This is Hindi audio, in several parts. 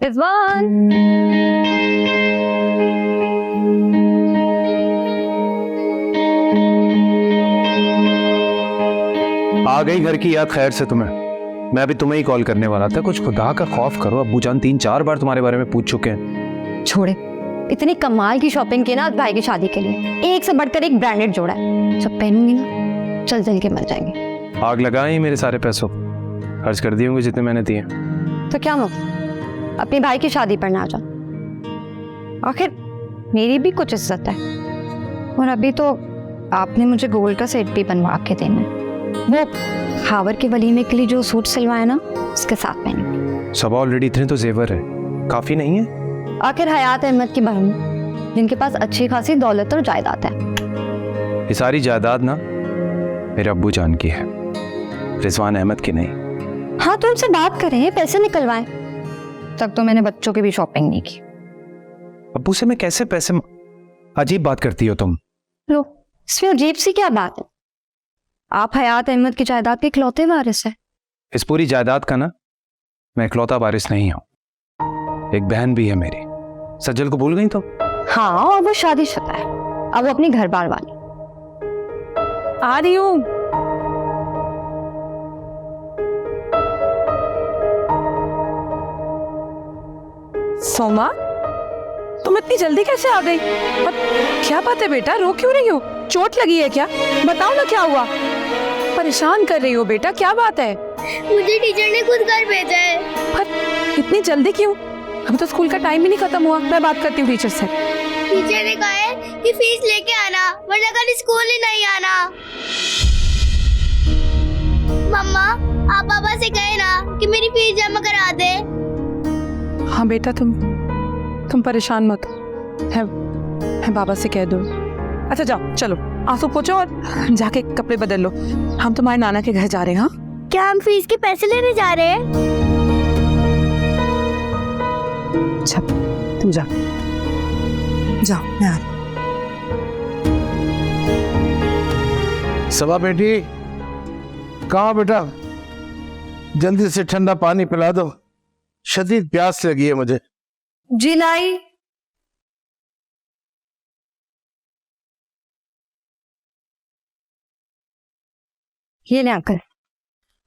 रिजवान, आ गई घर की याद खैर से तुम्हें। मैं अभी तुम्हें ही कॉल करने वाला था। कुछ खुदा का खौफ करो, अब्बू जान 3-4 बार तुम्हारे बारे में पूछ चुके हैं। छोड़े, इतनी कमाल की शॉपिंग की ना भाई की शादी के लिए, एक से बढ़कर एक ब्रांडेड जोड़ा है। जब पहनूंगी ना चल जल के मर जाएंगे। आग लगाए मेरे सारे पैसों, खर्च कर दिए होंगे जितने मैंने दिए। तो क्या मतलब, अपने भाई की शादी पर ना आ जा। आखिर मेरी भी कुछ इज्जत है। और अभी तो आपने मुझे गोल्ड का सेट भी बनवा के देना है, वो खावर के वलीमे के लिए जो सूट सिलवाया ना उसके साथ पहने। सब ऑलरेडी इतने तो जेवर है, काफी नहीं है? आखिर हयात अहमद की बहन जिनके पास अच्छी खासी दौलत और जायदाद है। ये सारी जायदाद ना मेरे अब्बू जान की है, रिजवान अहमद की नहीं। हाँ तो उनसे बात करें, पैसे निकलवाएं। तब तो मैंने बच्चों की भी शॉपिंग नहीं की। अब्बू से मैं कैसे पैसे अजीब बात करती हो तुम। लो, इसमें अजीब सी क्या बात है? आप हयात अहमद की जायदाद के इकलौते वारिस है। इस पूरी जायदाद का ना मैं इकलौता वारिस नहीं हूं, एक बहन भी है मेरी। सज्जल को भूल गई तो? हाँ, और वो शादीशुदा है, अब वो अपनी घर बार वाली। आ रही हूँ। सोमा, तुम इतनी जल्दी कैसे आ गई? और क्या बात है बेटा, रो क्यों रही हो? चोट लगी है क्या? बताओ ना क्या हुआ। परेशान कर रही हो बेटा, क्या बात है? मुझे टीचर ने खुद घर भेजा है। पर इतनी जल्दी क्यों? अभी तो स्कूल का टाइम ही नहीं खत्म हुआ। मैं बात करती हूँ टीचर से। टीचर ने कहा है कि फीस लेके आना, वरना कल स्कूल ही नहीं आना। मम्मा, आप पापा से कहे ना कि मेरी फीस जमा करा दे। हाँ बेटा, तुम परेशान मत हो। है बाबा से कह दो। अच्छा जाओ, चलो आंसू पोछो और जाके कपड़े बदल लो। हम तुम्हारे नाना के घर जा रहे हैं। हाँ, क्या हम फीस के पैसे लेने जा रहे हैं? अच्छा तुम जाओ मैं आ रही। सबा बेटी, कहाँ बेटा? जल्दी से ठंडा पानी पिला दो, शदीद प्यास लगी है मुझे। जी लाई। ये ले अंकल,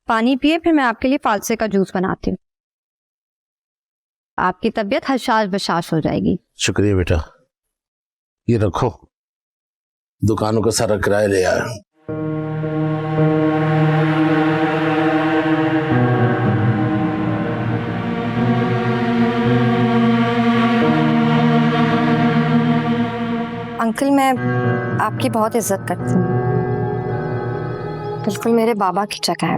पानी पिए, फिर मैं आपके लिए फालसे का जूस बनाती हूँ। आपकी तबीयत हशाश बशाश हो जाएगी। शुक्रिया बेटा, ये रखो, दुकानों का सारा किराया ले आया। अंकल, मैं आपकी बहुत इज्जत करती हूँ, बिल्कुल मेरे बाबा की जगह है।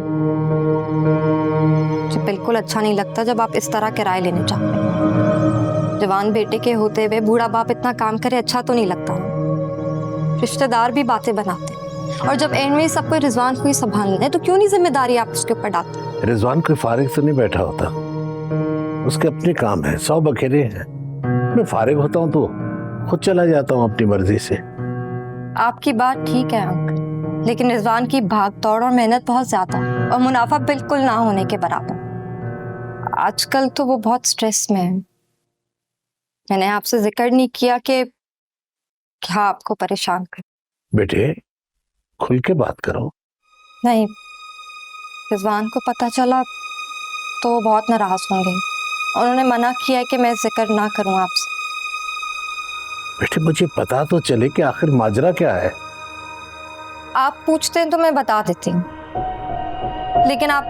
मुझे बिल्कुल अच्छा नहीं लगता जब आप इस तरह किराए लेने जाते हैं। जवान बेटे के होते हुए बूढ़ा बाप इतना काम करे, अच्छा तो नहीं लगता। रिश्तेदार भी बातें बनाते हैं, और जब एंड में सब कोई रिजवान को ही संभालना है तो क्यों नहीं जिम्मेदारी आप उसके ऊपर डालते? रिजवान कोई फारिग से नहीं बैठा होता, उसके अपने काम है, 100 बखेरे हैं। मैं फारिग होता हूँ तो खुद चला जाता हूँ अपनी मर्जी से। आपकी बात ठीक है अंकल, लेकिन रिजवान की भाग दौड़ और मेहनत बहुत ज्यादा है, और मुनाफा बिल्कुल ना होने के बराबर। आजकल तो वो बहुत स्ट्रेस में है। मैंने आपसे जिक्र नहीं किया कि क्या आपको परेशान कर। बेटे, खुल के बात करो। नहीं, रिजवान को पता चला तो वो बहुत नाराज होंगे। उन्होंने मना किया है कि मैं जिक्र ना करूं आपसे। बेटे, मुझे पता तो चले कि आखिर माजरा क्या है। आप पूछते हैं तो मैं बता देती हूँ, लेकिन आप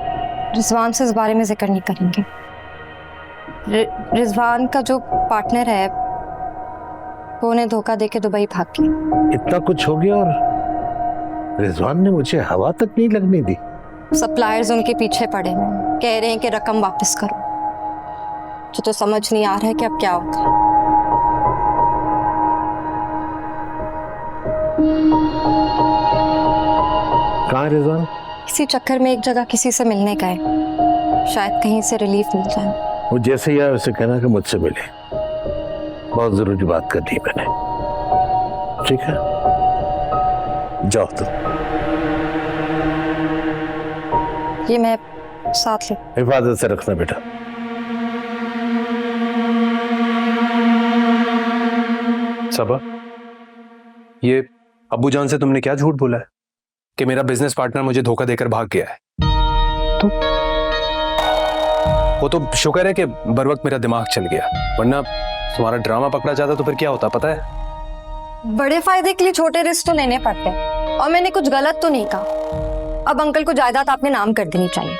रिजवान से इस बारे में जिक्र नहीं करेंगे। रिजवान का जो पार्टनर है वो उन्हें धोखा देके दुबई भाग गया। इतना कुछ हो गया और रिजवान ने मुझे हवा तक नहीं लगने दी। सप्लायर्स उनके पीछे पड़े हैं, कह रहे हैं कि रकम वापस करो। मुझे तो समझ नहीं आ रहा है कि अब क्या होगा। कहाँ है रिजवान? इसी चक्कर में एक जगह किसी से मिलने गए, शायद कहीं से रिलीफ मिल जाए। वो जैसे ही आए उसे कहना कि मुझसे मिले, बहुत जरूरी बात करनी है मैंने। ठीक है, जाओ तुम। ये मैं साथ ले। हिफाजत से रखना बेटा। सबा, ये अब्बू जान से तुमने क्या झूठ बोला है कि मेरा बिजनेस पार्टनर मुझे धोखा देकर भाग गया है? तो वो तो शुक्र है कि बर वक्त मेरा दिमाग चल गया, वरना तुम्हारा ड्रामा पकड़ा जाता तो फिर क्या होता पता है? बड़े फायदे के लिए छोटे रिस्क तो लेने पड़ते हैं, और मैंने कुछ गलत तो नहीं कहा। अब अंकल को जायदाद आपने नाम कर देनी चाहिए।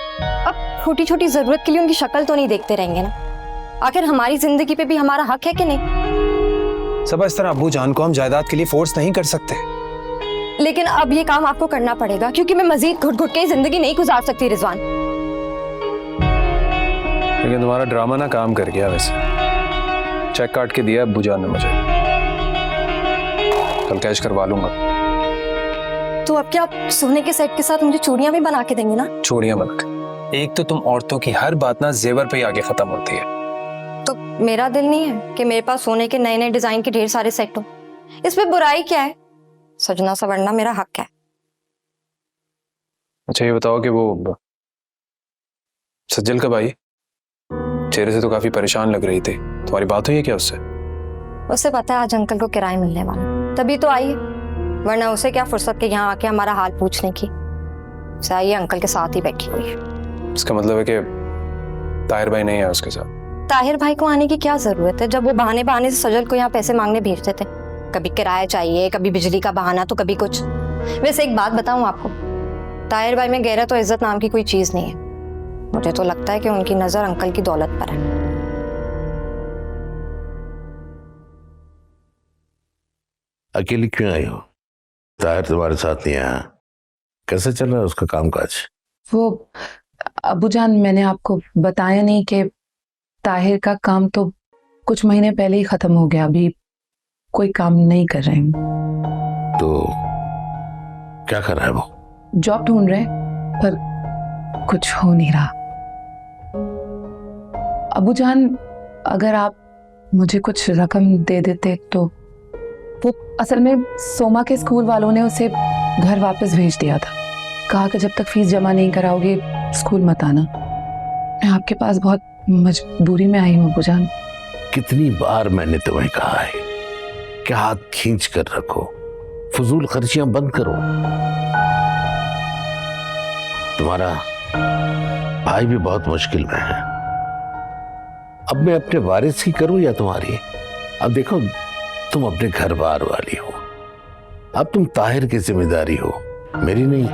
अब छोटी छोटी जरूरत के लिए उनकी शक्ल तो नहीं देखते रहेंगे ना, आखिर हमारी जिंदगी पे भी हमारा हक है कि नहीं? सबा, इस तरह अब्बू जान को हम जायदाद के लिए फोर्स नहीं कर सकते। लेकिन अब ये काम आपको करना पड़ेगा, क्योंकि मैं मजीद घुट घुट के जिंदगी नहीं गुजार सकती रिजवान। लेकिन तुम्हारा ड्रामा ना काम कर गया। वैसे चेक काट के दिया अब्बू जान ने मुझे, कल कैश करवा लूंगा। तो अब क्या आप सोने के सेट के साथ मुझे चूड़ियां भी बना के देंगे ना? चूड़ियां बनकर? एक तो तुम औरतों की हर बात ना जेवर पे ही आगे खत्म होती है। तो मेरा दिल नहीं है कि मेरे पास सोने के नए नए डिजाइन के ढेर सारे सेट हो, इसमें बुराई क्या है? सजना सवरना मेरा हक है। अच्छा ये बताओ कि वो सज्जल कब आई? चेहरे से तो काफी परेशान लग रही थी, तुम्हारी बात हुई है क्या उससे? उसे पता है आज अंकल को किराया मिलने वाला, तभी तो आई है, वरना उसे क्या फुर्सत के यहाँ आके हमारा हाल पूछने की। उसे आई है, अंकल के साथ ही बैठी हुई है। इसका मतलब है कि ताहिर भाई नहीं है उसके साथ? ताहिर भाई को आने की क्या जरूरत है, जब वो बहाने बहाने से सजल को यहाँ पैसे मांगने भेजते थे। कभी किराया चाहिए, कभी बिजली का बहाना, तो कभी कुछ। वैसे एक बात बताऊं आपको, ताहिर भाई में गैरत और इज्जत नाम की कोई चीज नहीं है। मुझे तो लगता है कि उनकी नजर अंकल की दौलत पर है। अकेली क्यों आई हो? ताहिर तुम्हारे साथ नहीं आया? कैसे चल रहा है उसका कामकाज? वो अब्बू जान, मैंने आपको बताया नहीं कि ताहिर का काम तो कुछ महीने पहले ही खत्म हो गया, अभी कोई काम नहीं कर रहे हैं। तो क्या कर रहा है वो? जॉब ढूंढ रहे पर कुछ हो नहीं रहा। अब्बू जान, अगर आप मुझे कुछ रकम दे देते तो। वो असल में सोमा के स्कूल वालों ने उसे घर वापस भेज दिया था, कहा कि जब तक फीस जमा नहीं कराओगे स्कूल मत आना। मैं आपके पास बहुत मजबूरी में आई हूँ अब्बू जान। कितनी बार मैंने तुम्हें कहा है कि हाथ खींच कर रखो, फजूल खर्चियां बंद करो। तुम्हारा भाई भी बहुत मुश्किल में है। अब मैं अपने वारिस की करूं या तुम्हारी? अब देखो, तुम अपने घर बार वाली हो, अब तुम ताहिर की जिम्मेदारी हो, मेरी नहीं।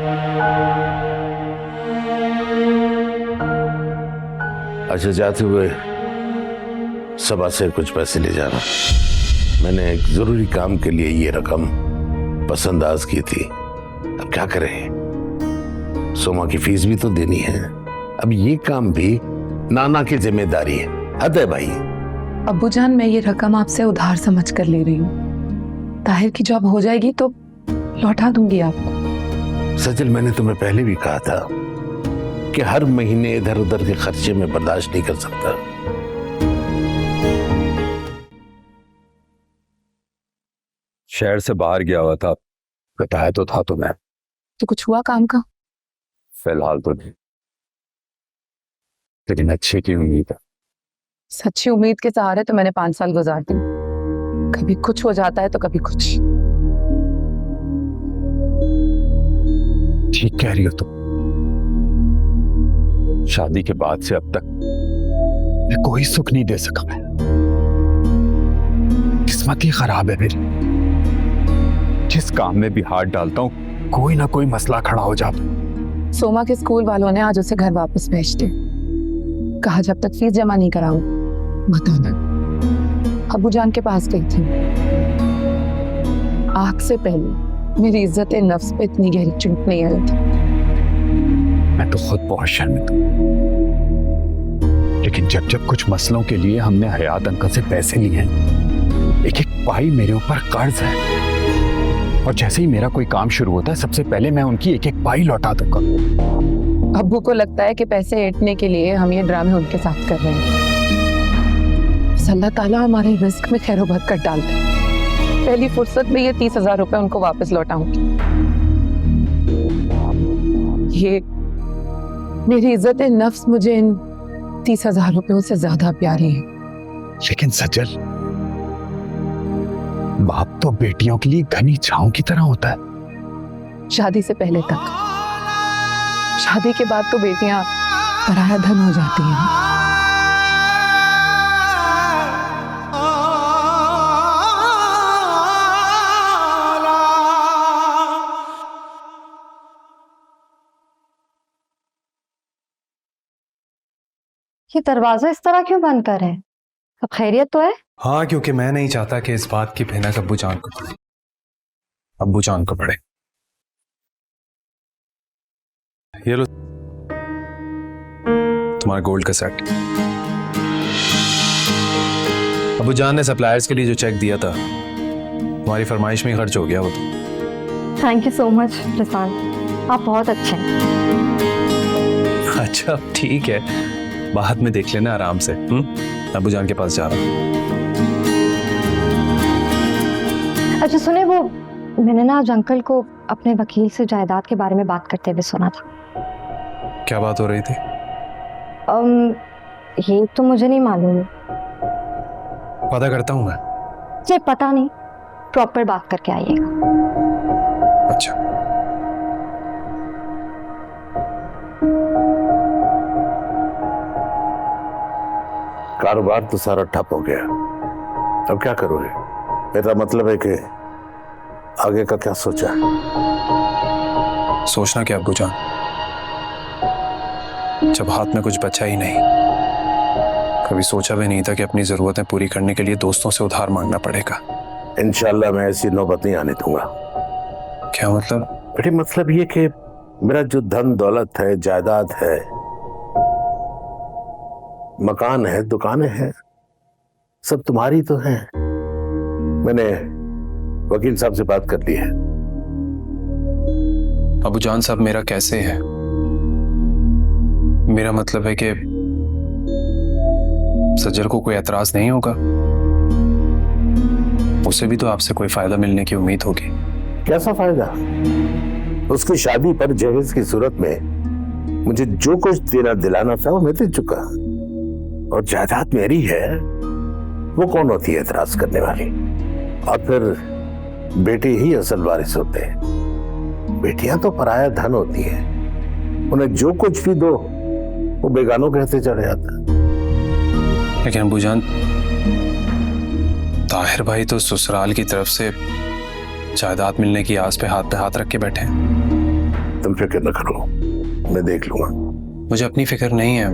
अच्छा, जाते हुए सबा से कुछ पैसे ले जाना। मैंने एक जरूरी काम के लिए ये रकम पसंदाज की थी। अब क्या करें, सोमा की फीस भी तो देनी है। अब ये काम भी नाना की जिम्मेदारी है। हद है भाई। अब्बू जान, मैं ये रकम आपसे उधार समझ कर ले रही हूँ। ताहिर की जॉब हो जाएगी तो लौटा दूंगी आपको। सजल, मैंने तुम्हें पहले भी कहा था कि हर महीने इधर उधर के खर्चे में बर्दाश्त नहीं कर सकता। शहर से बाहर गया हुआ था, बताया तो था तुम्हें। तो कुछ हुआ काम का? फिलहाल तो नहीं, लेकिन अच्छे की उम्मीद है। सच्ची उम्मीद के सहारे तो मैंने 5 साल गुजार दी। कभी कुछ हो जाता है तो कभी कुछ। ठीक कह रही हो तुम। शादी के बाद से अब तक मैं कोई सुख नहीं दे सका। मैं किस्मत ही खराब है मेरी। जिस काम में भी हाथ डालता हूँ कोई ना कोई मसला खड़ा हो जाता। सोमा के स्कूल वालों ने आज उसे घर वापस भेज दिया, कहा जब तक फीस जमा नहीं कराओ मत आना। अब्बू जान के पास गई थी, आग से पहले मेरी इज्जत नफ्स पे इतनी गहरी चोट नहीं आई थी। मैं तो खुद बहुत शर्मिंदा हूं, लेकिन जब जब कुछ मसलों के लिए हमने हयात अंकल से पैसे लिए हैं, एक एक पाई मेरे ऊपर कर्ज है। और जैसे ही मेरा कोई काम शुरू होता है, सबसे पहले मैं उनकी एक एक पाई लौटा दूंगा। अब्बू को लगता है कि पैसे ऐंठने के लिए हम ये ड्रामे उनके साथ कर रहे हैं। अल्लाह ताला हमारे रिस्क में खैर बरकत डालता है। पहली फुर्सत में ये 30,000 रुपए उनको वापस लौटाऊंगी। ये मेरी इज्जत नफ्स मुझे इन 30,000 रुपयों से ज्यादा प्यारी है। लेकिन सज्जल, बाप तो बेटियों के लिए घनी छांव की तरह होता है। शादी से पहले तक, शादी के बाद तो बेटियां पराया धन हो जाती हैं। ये दरवाजा इस तरह क्यों बंद कर रहे हैं? सब खैरियत तो है? हाँ, क्योंकि मैं नहीं चाहता कि इस बात की भनक अब्बू जान को पड़े। अब्बू जान को पड़े। ये लो तुम्हारा गोल्ड का सेट। अब्बू जान ने सप्लायर्स के लिए जो चेक दिया था तुम्हारी फरमाइश में ही खर्च हो गया वो तो। Thank you so much Rizwan, आप बहुत अच्छे हैं। अच्छा ठीक है, बाद में देख लेना आराम से। अब्बू जान के पास जा रहा हूँ। अच्छा सुने, वो मैंने ना आज अंकल को अपने वकील से जायदाद के बारे में बात करते हुए सुना था। क्या बात हो रही थी? ये तो मुझे नहीं मालूम। पता करता हूँ मैं। जी पता नहीं, प्रॉपर बात करके आइएगा। अच्छा। कारोबार तो सारा ठप हो गया, अब क्या करोगे? मेरा मतलब है कि आगे का क्या सोचा है? सोचना क्या अब्बू जान, जब हाथ में कुछ बचा ही नहीं। कभी सोचा भी नहीं था कि अपनी जरूरतें पूरी करने के लिए दोस्तों से उधार मांगना पड़ेगा। इंशाल्लाह मैं ऐसी नौबत नहीं आने दूंगा। क्या मतलब? बेटे मतलब ये कि मेरा जो धन दौलत है, जायदाद है, मकान है, दुकानें हैं, सब तुम्हारी तो है। मैंने वकील साहब से बात कर ली है। अबू जान साहब मेरा कैसे है? मेरा मतलब है कि सज्जर को कोई एतराज नहीं होगा? उसे भी तो आपसे कोई फायदा मिलने की उम्मीद होगी। कैसा फायदा? उसकी शादी पर जहेज की सूरत में मुझे जो कुछ देना दिलाना था वो मैं दे चुका, और जायदाद मेरी है, वो कौन होती है एतराज करने वाली? और फिर बेटे ही असल वारिस होते हैं, बेटियां तो पराया धन होती हैं, उन्हें जो कुछ भी दो वो बेगानों कहते चढ़ जाता। लेकिन अबू जान, ताहिर भाई तो ससुराल की तरफ से जायदाद मिलने की आस पे हाथ रख के बैठे हैं। तुम फिक्र न करो, मैं देख लूंगा। मुझे अपनी फिक्र नहीं है,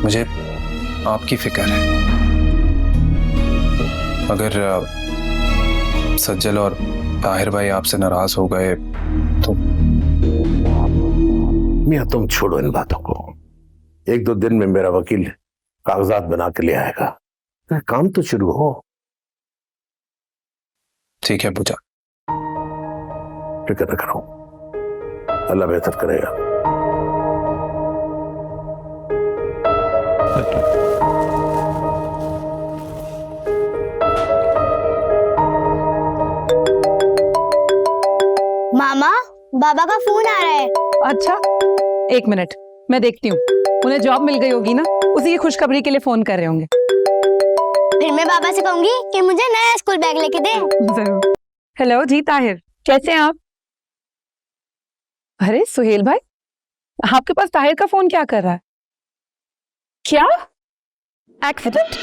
मुझे आपकी फिक्र है। अगर सज्जल और ताहिर भाई आपसे नाराज हो गए तो? मियां तुम छोड़ो इन बातों को, एक दो दिन में मेरा वकील कागजात बना के ले आएगा, काम तो शुरू हो। ठीक है पूजा, फिक्र न करो, अल्लाह बेहतर करेगा। मामा, बाबा का फोन आ रहा है। अच्छा, एक मिनट, मैं देखती हूँ। उन्हें जॉब मिल गई होगी ना, उसी की खुशखबरी के लिए फोन कर रहे होंगे। फिर मैं बाबा से कहूंगी कि मुझे नया स्कूल बैग लेके दे। जरूर। हेलो जी ताहिर, कैसे हैं आप? अरे सुहेल भाई, आपके पास ताहिर का फोन क्या कर रहा है? क्या एक्सीडेंट?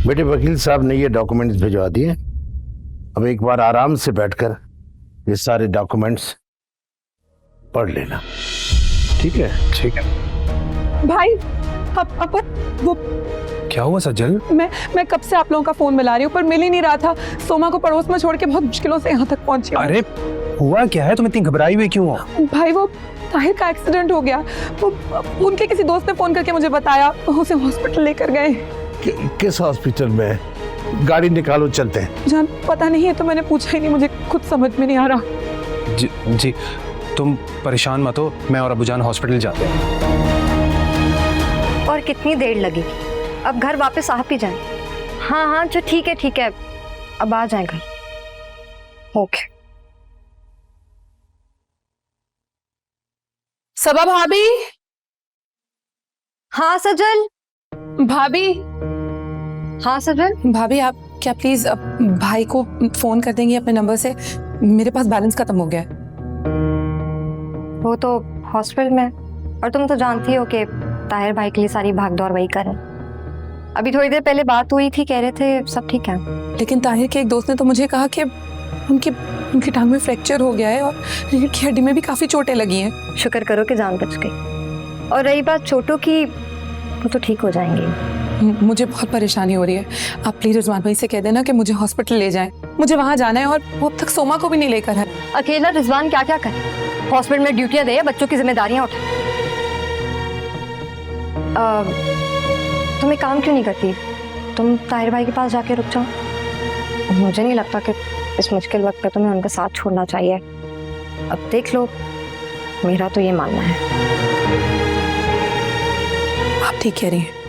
बेटे वकील साहब ने ये डॉक्यूमेंट्स भिजवा दिए, अब एक बार आराम से बैठकर ये सारे डॉक्यूमेंट्स पढ़ लेना, ठीक है? ठीक है। भाई अब वो क्या हुआ सज्जल? मैं कब से आप लोगों का फोन मिला रही हूँ पर मिल ही नहीं रहा था। सोमा को पड़ोस में छोड़ के बहुत मुश्किलों से यहाँ तक पहुंची हूँ। अरे हुआ क्या है? तुम इतनी घबराई हुई क्यों हो? भाई वो ताहिर का एक्सीडेंट हो गया, वो उनके किसी दोस्त ने फोन करके मुझे बताया, उसे हॉस्पिटल लेकर गए। किस हॉस्पिटल में? गाड़ी निकालो, चलते हैं। जान पता नहीं है तो मैंने पूछा ही नहीं, मुझे खुद समझ में नहीं आ रहा। जी तुम परेशान मत हो, मैं और अबू जान हॉस्पिटल जाते हैं। और कितनी देर लगेगी? अब घर वापस आ भी जाए। हाँ हाँ जो ठीक है, अब आ जाए घर। ओके। सबा भाभी। हाँ सजल। भाभी। हाँ सजल। भाभी आप क्या प्लीज भाई को फोन कर देंगी अपने नंबर से? मेरे पास बैलेंस खत्म हो गया है। वो तो हॉस्पिटल में, और तुम तो जानती हो कि ताहिर भाई के लिए सारी भागदौड़ वही करे। अभी थोड़ी देर पहले बात हुई थी, कह रहे थे सब ठीक है। लेकिन ताहिर के एक दोस्त ने तो मुझे कहा कि उनकी टांग में फ्रैक्चर हो गया है और रीढ़ की हड्डी में भी काफी चोटें लगी हैं। शुक्र करो कि जान बच गई। और रही बात चोटों की, वो तो ठीक हो जाएंगी। मुझे बहुत परेशानी हो रही है। आप प्लीज रिजवान भाई से कह देना कि मुझे हॉस्पिटल ले जाएं। मुझे वहां जाना है और वो अब तक सोमा को भी नहीं लेकर है। अकेला रिजवान क्या क्या करे? हॉस्पिटल में ड्यूटियां दे, बच्चों की जिम्मेदारियां उठाए। तुम एक काम क्यों नहीं करती? तुम ताहिर भाई के पास जाके रुक जाओ। मुझे नहीं लगता कि इस मुश्किल वक्त पे तुम्हें उनका साथ छोड़ना चाहिए। अब देख लो, मेरा तो ये मानना है। आप ठीक कह रही हैं।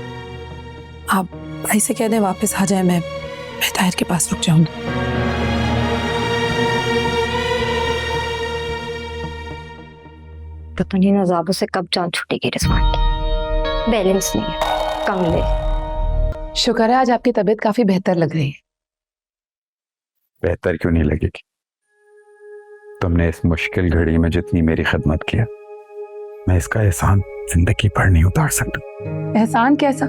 आप भाई से कह दें वापस आ जाए, मैं ताहिर के पास रुक जाऊंगी। पता नहीं नजाबों से कब जान छूटेगी रिजवान की। बैलेंस नहीं है, कम ले। शुक्र है आज आपकी तबीयत काफी बेहतर लग रही है। बेहतर क्यों नहीं लगेगी? तुमने इस मुश्किल घड़ी में जितनी मेरी खिदमत किया, मैं इसका एहसान जिंदगी भर नहीं उतार सकता। एहसान कैसा?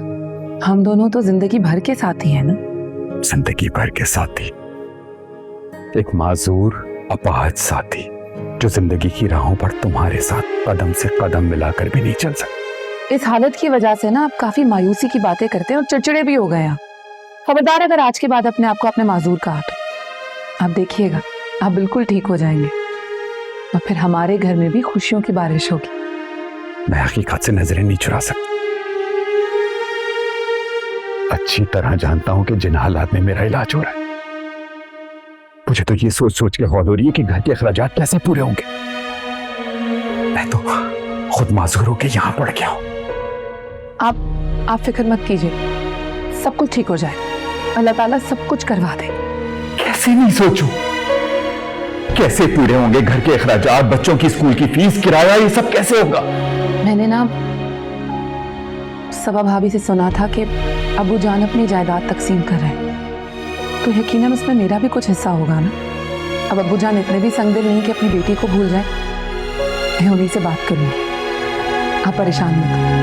हम दोनों तो जिंदगी भर के साथी हैं ना। जिंदगी भर के साथी, एक माजूर अपाहज साथी जो जिंदगी की राहों पर तुम्हारे साथ कदम से कदम मिलाकर भी नहीं चल सकता। इस हालत की वजह से ना आप काफी मायूसी की बातें करते हैं और चिड़चिड़े भी हो गए हैं। खबरदार अगर आज के बाद अपने आप को अपने माजूर कहा तो आप देखिएगा आप बिल्कुल ठीक हो जाएंगे और फिर हमारे घर में भी खुशियों की बारिश होगी। मैं हकीकत से नजरें नहीं चुरा सकता। अच्छी तरह जानता हूं कि जिन हालात में मेरा इलाज हो रहा है, मुझे तो ये सोच सोच के हौल हो रही है कि घर के अखराजात कैसे पूरे होंगे। मैं तो खुद माजूर होकर यहां पड़ गया हूं। आप फिक्र मत कीजिए, सब कुछ ठीक हो जाए। अल्लाह ताला सब कुछ करवा दे। कैसे नहीं सोचूं? कैसे पूरे होंगे घर के अखराजात, बच्चों की स्कूल की फीस, किराया, ये सब कैसे होगा? मैंने ना सबा भाभी से सुना था कि अबू जान अपनी जायदाद तकसीम कर रहे हैं, तो यकीनन उसमें मेरा भी कुछ हिस्सा होगा ना। अब अबू जान इतने भी संगदिल नहीं कि अपनी बेटी को भूल जाए। मैं उन्हीं से बात करूंगी, आप परेशान मत हो।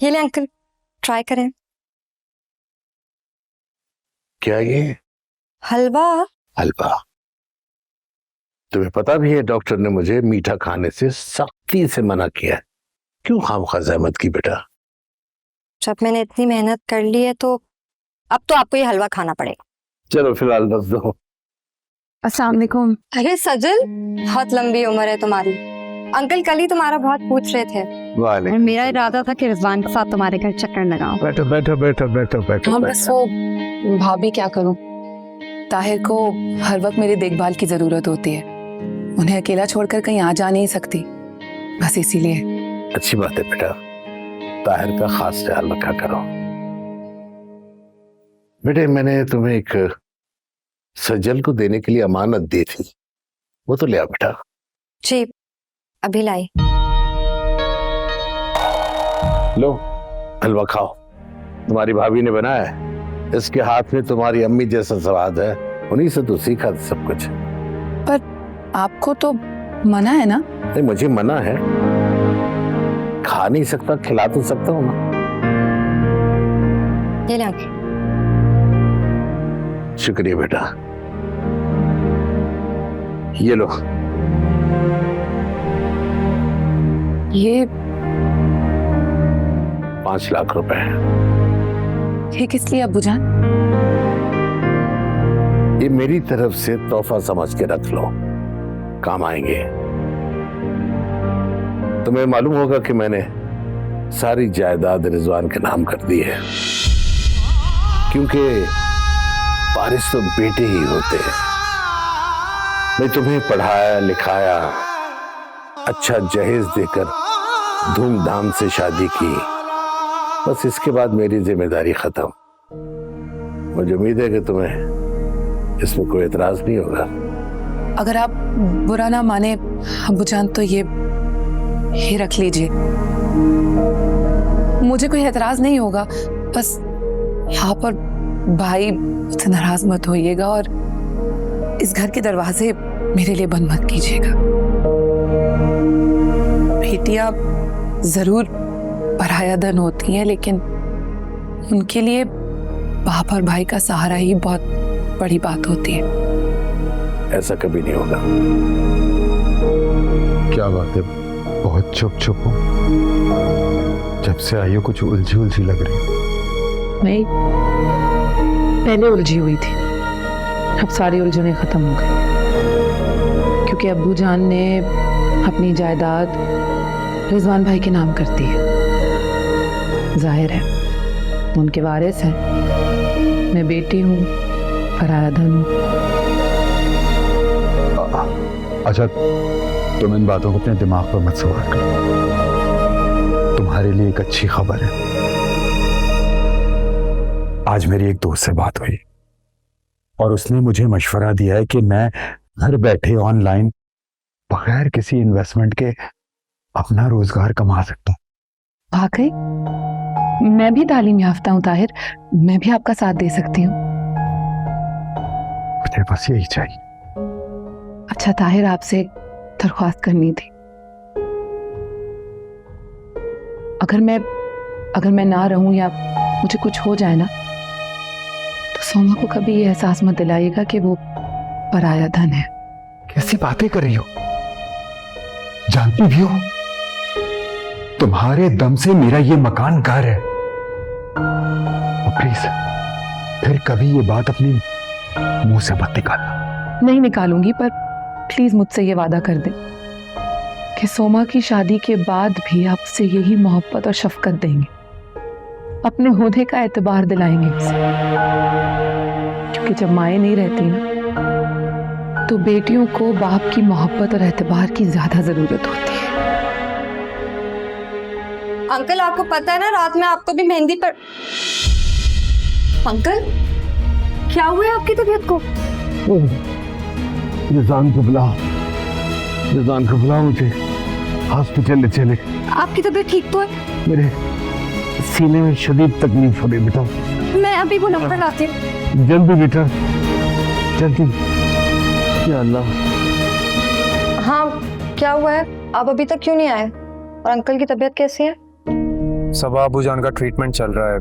ये ले अंकल, ट्राई करें। क्या ये? हलवा। हलवा? तुम्हें पता भी है डॉक्टर ने मुझे मीठा खाने से सख्ती से मना किया है। क्यों खामखा ज़हमत की बेटा? जब मैंने इतनी मेहनत कर ली है तो अब तो आपको ये हलवा खाना पड़ेगा। चलो फिलहाल बस दो। अस्सलाम वालेकुम। अरे सजल, बहुत लंबी उम्र है तुम्हारी। अंकल कल ही तुम्हारा बहुत पूछ रहे थे वाले और मेरा इरादा था कि रिजवान के साथ तुम्हारे घर चक्कर लगाऊं। बैठो बैठो बैठो बैठो बैठो हाँ बस वो भाभी क्या करूं, ताहिर को हर वक्त मेरी देखभाल की जरूरत होती है। उन्हें अकेला छोड़कर कहीं आ जा नहीं सकती, बस इसीलिए। अच्छी बात है बेटा, ताहिर का खास ख्याल रखा करो। बेटे मैंने तुम्हें एक सजल को देने के लिए अमानत दी थी, वो तो ले आओ बेटा। जी अभी लाई। लो हलवा खाओ, तुम्हारी भाभी ने बनाया है। इसके हाथ में तुम्हारी अम्मी जैसा स्वाद है, उन्हीं से तो सीखा सब कुछ। पर आपको तो मना है ना? नहीं मुझे मना है, खा नहीं सकता, खिला तो सकता हूँ ना। ये ले अंकल। शुक्रिया बेटा, ये लो। ये 5 लाख रुपए। ये किस लिए अब्बू जान? ये मेरी तरफ से तोहफा समझ के रख लो, काम आएंगे। तुम्हें मालूम होगा कि मैंने सारी जायदाद रिजवान के नाम कर दी है, क्योंकि वारिस तो बेटे ही होते हैं। मैं तुम्हें पढ़ाया लिखाया, अच्छा जहेज देकर धूमधाम से शादी की, बस इसके बाद मेरी जिम्मेदारी खत्म। मुझे उम्मीद है कि तुम्हें इसमें कोई एतराज नहीं होगा। अगर आप बुरा ना माने अब्बूजान तो ये रख लीजिए। मुझे कोई एतराज नहीं होगा, बस आप और भाई मुझसे नाराज मत होइएगा और इस घर के दरवाजे मेरे लिए बंद मत कीजिएगा। बेटियां जरूर पराया धन होती हैं, लेकिन उनके लिए बाप और भाई का सहारा ही बहुत बड़ी बात होती है। ऐसा कभी नहीं होगा। क्या बात है, बहुत चुप हो। जब से आई हो कुछ उलझी उलझी लग रही है। मैं पहले उलझी हुई थी, अब सारी उलझने खत्म हो गई, क्योंकि अब्बूजान ने अपनी जायदाद रिजवान भाई के नाम कर दी है। जाहिर है उनके वारिस हैं, मैं बेटी हूँ, पराया धन हूँ। अच्छा, तुम इन बातों को अपने दिमाग पर मत सवार करो। तुम्हारे लिए एक अच्छी खबर है। आज मेरी एक दोस्त से बात हुई और उसने मुझे मशवरा दिया है कि मैं घर बैठे ऑनलाइन बगैर किसी इन्वेस्टमेंट के अपना रोजगार कमा सकता हूं। वाकई मैं भी तालीम याफ्ता हूँ ताहिर, मैं भी आपका साथ दे सकती हूँ। मुझे बस यही चाहिए। अच्छा ताहिर, आपसे एक दरख्वास्त करनी थी। अगर मैं ना रहूं या मुझे कुछ हो जाए ना, तो सोमा को कभी ये एहसास मत दिलाइएगा कि वो पराया धन है। कैसी बातें कर रही हो? जानती भी हो तुम्हारे दम से मेरा ये मकान घर है। प्लीज फिर कभी ये बात अपनी मुंह से मत निकालना। नहीं निकालूंगी, पर प्लीज मुझसे ये वादा कर दें कि सोमा की शादी के बाद भी आपसे यही मोहब्बत और शफकत देंगे, अपने होदे का एतबार दिलाएंगे उसे। क्योंकि जब माएँ नहीं रहती ना, तो बेटियों को बाप की मोहब्बत और एतबार की ज्यादा जरूरत होती है। अंकल, आपको पता है ना, रात में आपको भी मेहंदी पर। अंकल, क्या हुआ है आपकी तबीयत को? रिजवान को बुला, मुझे हॉस्पिटल ले चले। आपकी तबीयत ठीक तो है? मेरे सीने में शदीद तकलीफ हो रही बेटा। मैं अभी वो नंबर लाती हूँ। जल्दी बेटा, जल्दी। या अल्लाह। हाँ, क्या हुआ है? आप अभी तक क्यों नहीं आए? और अंकल की तबीयत कैसी है? सब अब्बूजान का ट्रीटमेंट चल रहा है,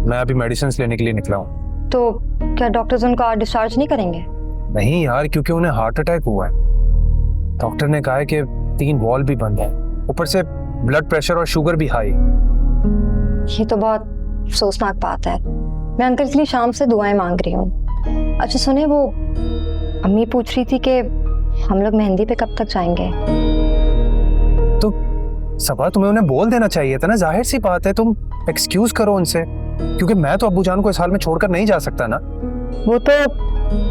मैं अभी मेडिसिन लेने के लिए निकला हूँ। तो क्या डॉक्टर्स उनको आज डिस्चार्ज नहीं करेंगे? नहीं यार, क्योंकि उन्हें हार्ट अटैक हुआ है। डॉक्टर ने कहा है कि 3 वॉल्व भी बंद है, ऊपर से ब्लड प्रेशर और शुगर भी हाई। ये तो बहुत अफसोसनाक बात है। मैं अंकल के लिए शाम से दुआएं मांग रही हूँ। अच्छा सुने, वो अम्मी पूछ रही थी कि हम लोग मेहंदी पे कब तक जाएंगे? तो सबा, तुम्हें उन्हें बोल देना चाहिए था ना, जाहिर सी बात है। तुम एक्सक्यूज करो उनसे, क्योंकि मैं तो अब्बूजान को इस हाल में छोड़कर नहीं जा सकता ना। वो तो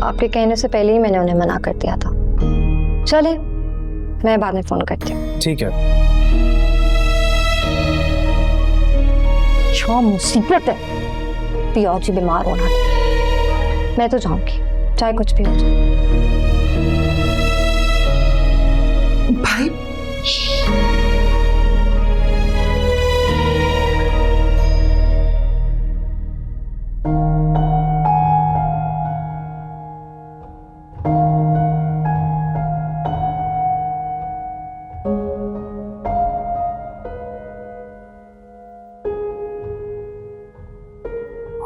आपके कहने से पहले ही मैंने उन्हें मना कर दिया था। चले, मैं बाद में फोन करती हूँ। ठीक है। क्या मुसीबत है, पिया जी बीमार होना थी। मैं तो जाऊंगी, चाहे कुछ भी हो जाए। भाई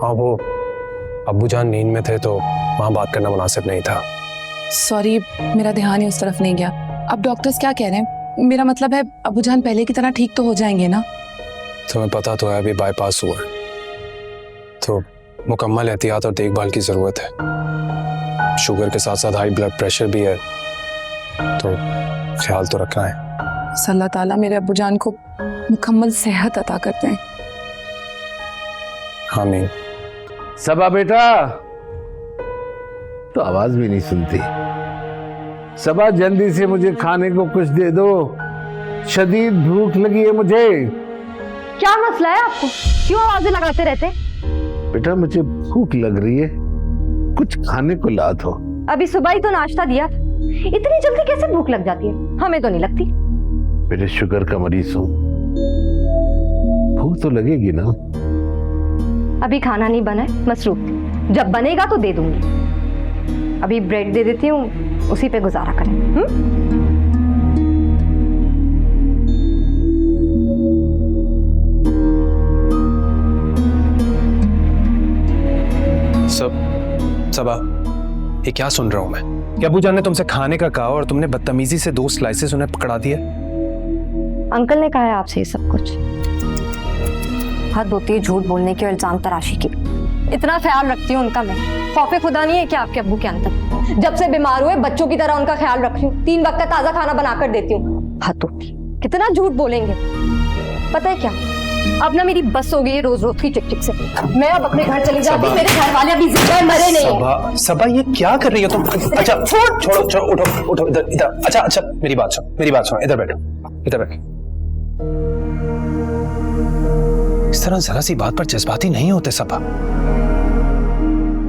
हाँ, वो अब्बूजान नींद में थे तो वहाँ बात करना मुनासिब नहीं था। सॉरी, मेरा ध्यान ही उस तरफ नहीं गया। अब डॉक्टर्स क्या कह रहे हैं? मेरा मतलब है अब्बूजान पहले की तरह ठीक तो हो जाएंगे ना? तुम्हें पता तो है अभी बाईपास हुआ है, तो मुकम्मल एहतियात और देखभाल की ज़रूरत है। शुगर के साथ साथ हाई ब्लड प्रेशर भी है, तो ख्याल तो रखना है। अल्लाह ताला मेरे अब्बूजान को मुकम्मल सेहत अता करते हैं। आमीन। सबा बेटा, तो आवाज भी नहीं सुनती। सबा जल्दी से मुझे खाने को कुछ दे दो, शदीद भूख लगी है मुझे। क्या मसला है आपको? क्यों आवाजें लगाते रहते? बेटा मुझे भूख लग रही है, कुछ खाने को ला दो। अभी सुबह ही तो नाश्ता दिया था। इतनी जल्दी कैसे भूख लग जाती है? हमें तो नहीं लगती। मेरे शुगर का मरीज हूँ, भूख तो लगेगी ना। अभी खाना नहीं बना है, मसरूफ थी। जब बनेगा तो दे दूंगी। अभी ब्रेड दे देती हूँ, उसी पे गुजारा करें। सबा, ये क्या सुन रहा हूं मैं? क्या अबूजान ने तुमसे खाने का कहा और तुमने बदतमीजी से 2 स्लाइसेस उन्हें पकड़ा दिए? अंकल ने कहा है आपसे ये सब कुछ। हद होती है झूठ बोलने की और इल्जाम तराशी की। इतना ख्याल रखती हूँ उनका मैं। खौफे खुदा नहीं है क्या आपके अब्बू के अंदर? जब से बीमार हुए बच्चों की तरह उनका ख्याल रखती हूँ। 3 वक्त का ताजा खाना बनाकर देती हूँ। हद होती है। कितना झूठ बोलेंगे? पता है क्या, अब ना मेरी बस हो गई है रोज रोज की टिक से। मैं अब अपने घर चली जाती हूँ। मेरे घर वाले अभी जिंदा मरे नहीं हैं। सबा ये क्या कर रही हो तुम? अच्छा छोड़ो, उठो इधर। अच्छा मेरी बात सुनो, इधर बैठो। इस तरह जरा सी बात पर जज्बाती नहीं होते सबा।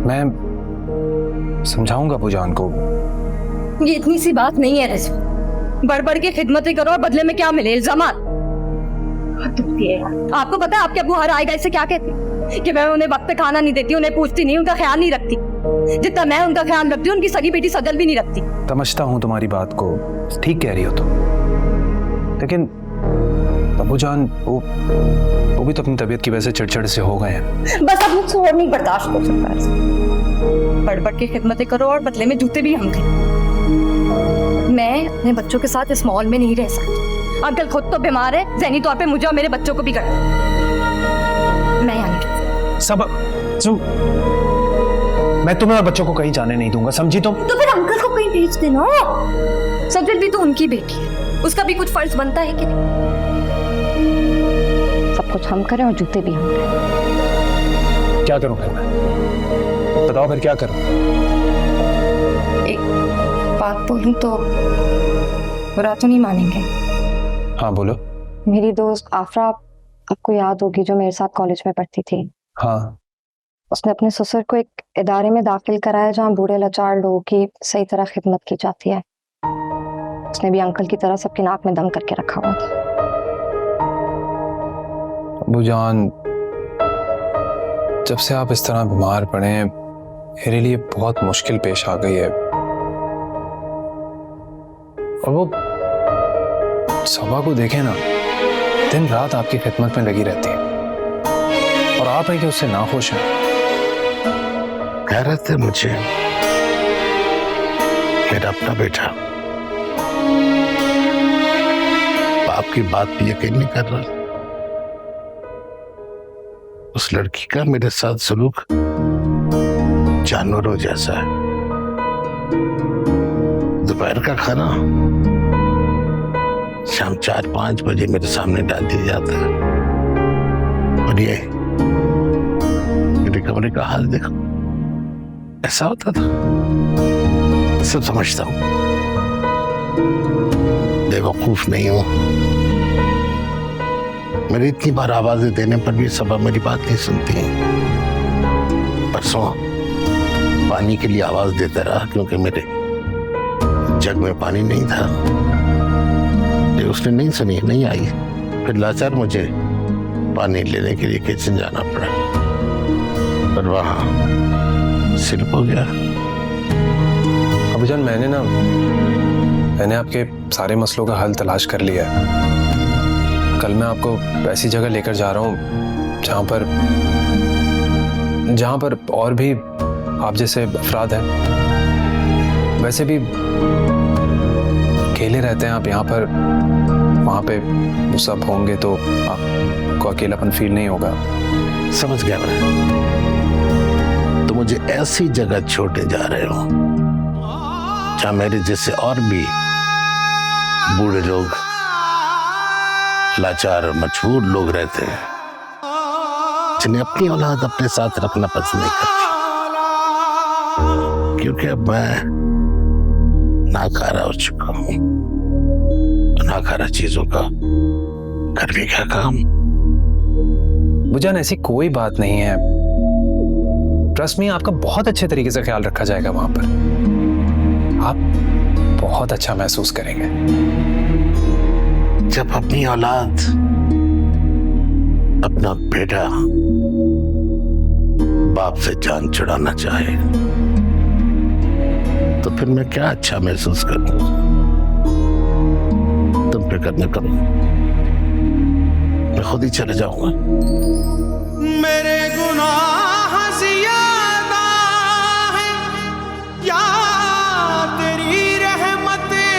मैं समझाऊंगा अबूजान को। ये इतनी सी बात नहीं है रिजवान। बढ़ के खिदमतें करो और बदले में क्या मिले? इल्जामात। आपको पता है आपके अब्बू हर आएगा इससे क्या कहते हैं? कि मैं उन्हें वक्त पे खाना नहीं देती, उन्हें पूछती नहीं, उनका ख्याल नहीं रखती। जितना मैं उनका ख्याल रखती हूँ, उनकी सगी बेटी सजल भी नहीं रखती। समझता हूँ तुम्हारी बात को, ठीक कह रही हो तुम, लेकिन अबूजान वो भी तो अपनी तबीयत की वजह से चिड़चिड़ से हो गए हैं। बस अब मुझसे और नहीं बर्दाश्त हो सकता है। बढ़ के खिदमतें करो और बदले में जूते भी हम खाएं। मैं अपने बच्चों के साथ इस माहौल में नहीं रह सकती। अंकल खुद तो बीमार है, ज़हनी तौर पे मुझे और मेरे बच्चों को भी करता है। मैं यहाँ सब मैं तुम्हें और बच्चों को कहीं जाने नहीं दूंगा, समझी तुम? तो फिर अंकल को कहीं भेज देना। सजल भी तो उनकी बेटी है, उसका भी कुछ फर्ज बनता है कि नहीं? सब कुछ हम करें और जूते भी हम करें। क्या करूं फिर मैं? बताओ फिर क्या करूं? एक बात बोलूं तो बुरा तो नहीं मानेंगे? हाँ बोलो। मेरी दोस्त आफरा, आपको याद होगी, जो मेरे साथ कॉलेज में पढ़ती थी। हाँ। उसने अपने ससुर को एक इदारे में दाखिल कराया जहाँ बूढ़े लाचार लोगों की सही तरह खिदमत की जाती है। उसने भी अंकल की तरह सबकी नाक में दम करके रखा हुआ था। अबूजान, जब से आप इस तरह बीमार पड़े मेरे लिए बहुत मुश्किल पेश आ गई है। और वो सबा को देखे ना, दिन रात आपकी खिदमत में लगी रहती है और आप है कि उससे नाखुश हैं। कह रहे थे मुझे मेरा अपना बेटा, बाप की बात भी यकीन नहीं कर रहा। उस लड़की का मेरे साथ सलूक जानवरों जैसा है। दोपहर का खाना शाम 4-5 बजे मेरे सामने डाल दिया जाता है। और ये मेरे कमरे का हाल देखो, ऐसा होता था। सब समझता हूं, बेवकूफ नहीं हूं। मेरी इतनी बार आवाजें देने पर भी सबा मेरी बात नहीं सुनती। परसों पानी के लिए आवाज देता रहा क्योंकि मेरे जग में पानी नहीं था। ये उसने नहीं सुनी, नहीं आई। फिर लाचार मुझे पानी लेने के लिए किचन जाना पड़ा, पर वहां सिर्फ हो गया। अबूजान, मैंने आपके सारे मसलों का हल तलाश कर लिया है। कल मैं आपको ऐसी जगह लेकर जा रहा हूँ जहाँ पर और भी आप जैसे अफराद हैं। वैसे भी अकेले रहते हैं आप यहाँ पर, वहाँ पे वो सब होंगे तो आपको अकेलापन फील नहीं होगा। समझ गया मैं। तो मुझे ऐसी जगह छोड़ने जा रहे हो जहाँ मेरे जैसे और भी बूढ़े लोग, लाचार मजबूर लोग रहते हैं, जिन्हें अपनी औलाद अपने साथ रखना पसंद नहीं करती। क्योंकि अब मैं नाकारा हो चुका हूं। नाकारा चीजों का घर में क्या काम? अबूजान, ऐसी कोई बात नहीं है। ट्रस्ट में आपका बहुत अच्छे तरीके से ख्याल रखा जाएगा वहां पर। आप बहुत अच्छा महसूस करेंगे। जब अपनी औलाद, अपना बेटा बाप से जान छुड़ाना चाहे तो फिर मैं क्या अच्छा महसूस करूं? तुम फिक्र न करो, मैं खुद ही चले जाऊंगा। मेरे गुनाह ज़्यादा है या तेरी रहमतें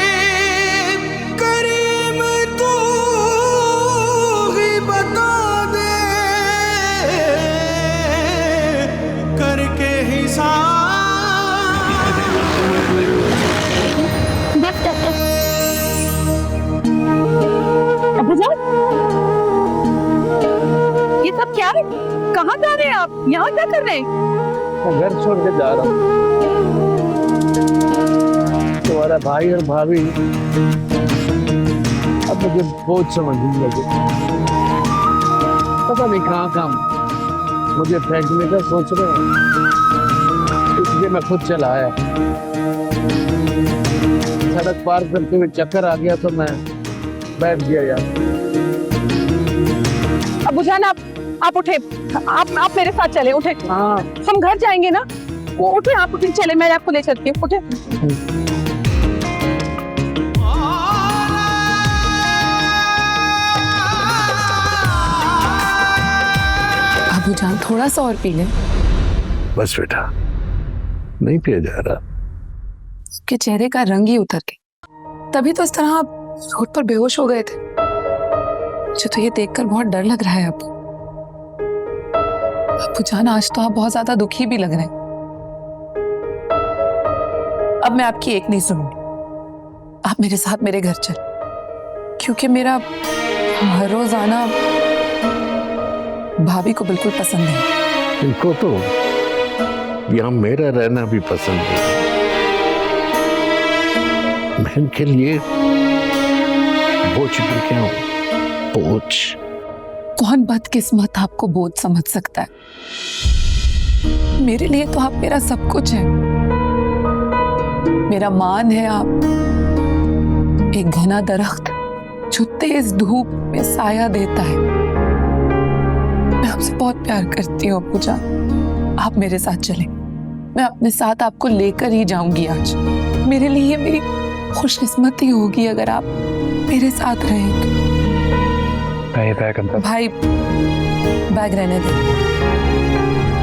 करीम, तू ही बता दे करके हिसाब। ये सब क्या है? कहाँ जा रहे हैं आप? यहाँ क्या कर रहे हैं? मैं घर छोड़ के जा रहा हूँ। तुम्हारा भाई और भाभी अब मुझे बोझ समझने लगे। पता नहीं कहाँ मुझे फेंकने का सोच रहे हैं, इसलिए मैं खुद चला आया। सड़क पार करते हुए चक्कर आ गया तो मैं बैठ गया यार। अबू जान, आप उठे, आप मेरे साथ चले। उठे, हाँ हम घर जाएंगे ना। वो उठे, आप उठे, चले, मैं आपको ले चलती हूँ। उठे। अबू जान, थोड़ा सा और पी ले। बस बेटा, नहीं पिया जा रहा। उसके चेहरे का रंग ही उतर गया। तभी तो इस तरह आप रोड पर बेहोश हो गए थे। मुझे तो ये देखकर बहुत डर लग रहा है अब। अबू जान, आज तो आप बहुत ज्यादा दुखी भी लग रहे हैं। अब मैं आपकी एक नहीं सुनूंगी। आप मेरे साथ मेरे घर चल, क्योंकि मेरा हर रोज आना भाभी को बिल्कुल पसंद नहीं। इनको तो यहाँ मेरा रहना भी पसंद है। मैं इनके लिए बोझ बन गया हूँ। बोझ? कौन बदकिस्मत आपको बोझ समझ सकता है? मेरे लिए तो आप मेरा सब कुछ है। मेरा मान है आप, एक घना दरख्त जो तेज धूप में साया देता है। मैं आपसे बहुत प्यार करती हूँ अब्बू जान। आप मेरे साथ चलें, मैं अपने साथ आपको लेकर ही जाऊंगी आज। मेरे लिए ये मेरी खुशकिस्मती होगी अगर आप मेरे साथ रहेंगे। बैग अंदर। भाई, बैग रहने दे,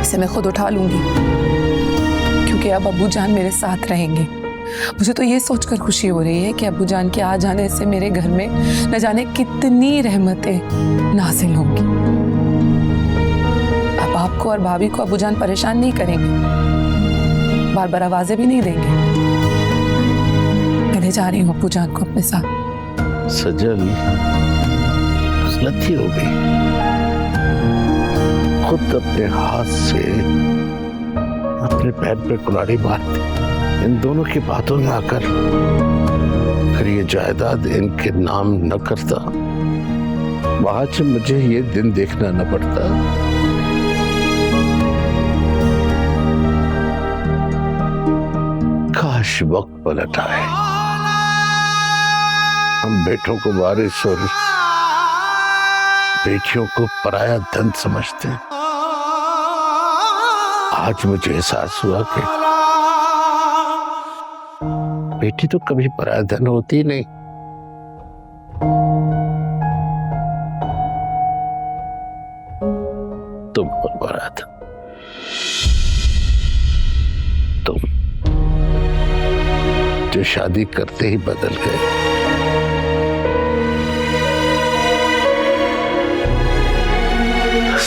इसे मैं खुद उठा लूंगी, क्योंकि अब अब्बू जान मेरे साथ रहेंगे। मुझे तो ये सोचकर खुशी हो रही है कि अब्बू जान के आ जाने से मेरे घर में न जाने कितनी रहमतें नाज़िल होंगी। अब आपको और भाभी को अब्बू जान परेशान नहीं करेंगे, बार बार आवाजें भी नहीं देंगे। मैं ले जा रही हूँ अब्बू जान को अपने साथ। सजल गलती हो गई, खुद अपने हाथ से अपने पैर पे कुल्हाड़ी मार दी। इन दोनों की बातों में आकर अगर ये जायदाद इनके नाम न करता, आज मुझे ये दिन देखना न पड़ता। काश वक्त पलट आए, हम बेटों को वारिस और बेटियों को पराया धन समझते हैं। आज मुझे एहसास हुआ कि बेटी तो कभी पराया धन होती नहीं। तुम पराया धन, तुम जो शादी करते ही बदल गए।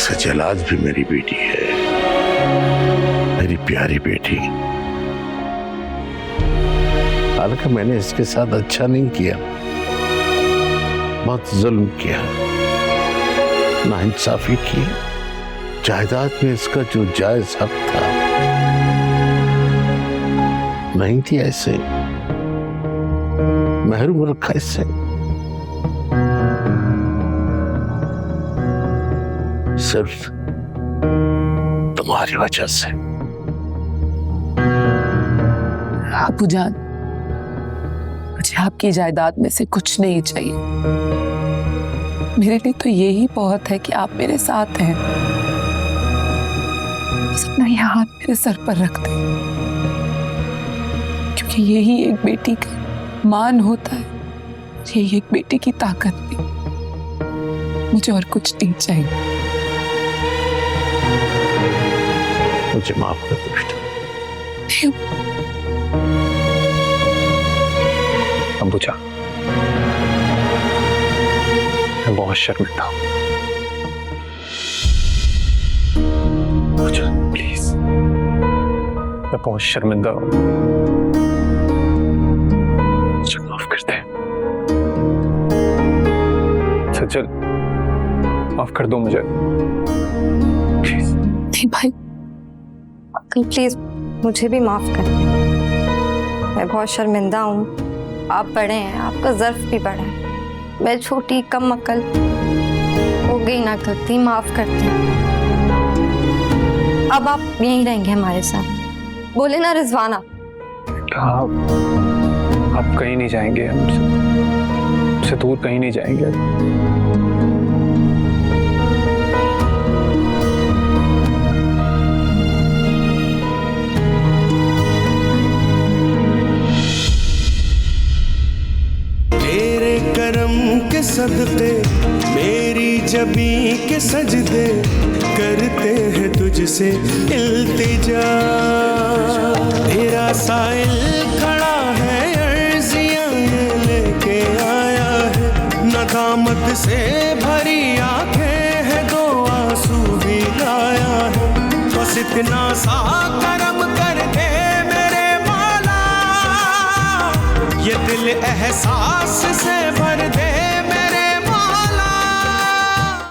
सजल आज भी मेरी बेटी है, मेरी प्यारी बेटी। हालांकि मैंने इसके साथ अच्छा नहीं किया, बहुत जुल्म किया, नाइंसाफी की। जायदाद में इसका जो जायज हक था नहीं थी, ऐसे महरूम रखा इससे। सिर्फ तुम्हारी वजह से। अबू जान, मुझे आपकी जायदाद में से कुछ नहीं चाहिए। मेरे लिए तो यही बहुत है कि आप मेरे साथ हैं। बस अपना ये हाथ मेरे सर पर रख दें, क्योंकि यही एक बेटी का मान होता है, यही एक बेटी की ताकत भी। मुझे और कुछ नहीं चाहिए। मुझे माफ कर दो बेटा। अंबुजा, मैं बहुत शर्मिंदा हूं। अंबुजा प्लीज, मैं बहुत शर्मिंदा हूं, मुझे माफ कर दे। सचल, माफ कर दो मुझे प्लीज। नहीं भाई, अंकल प्लीज मुझे भी माफ कर दें। मैं बहुत शर्मिंदा हूँ। आप बड़े हैं, आपका ज़र्फ भी बड़ा है। मैं छोटी कम अकल हो गई ना गलती, माफ करती हूँ। अब आप यहीं रहेंगे हमारे साथ। बोले ना रिजवाना। आप कहीं नहीं जाएंगे, हमसे दूर कहीं नहीं जाएंगे। तेरे करम के सदक़े मेरी जबीं के सजदे करते हैं तुझसे इल्तिजा। तेरा साइल खड़ा है, अर्ज़ियां ये लेके आया है। नदामत से भरी आंखें हैं, दो आंसू भी लाया है। बस इतना सा करम कर दे मेरे मौला, ये दिल एहसास से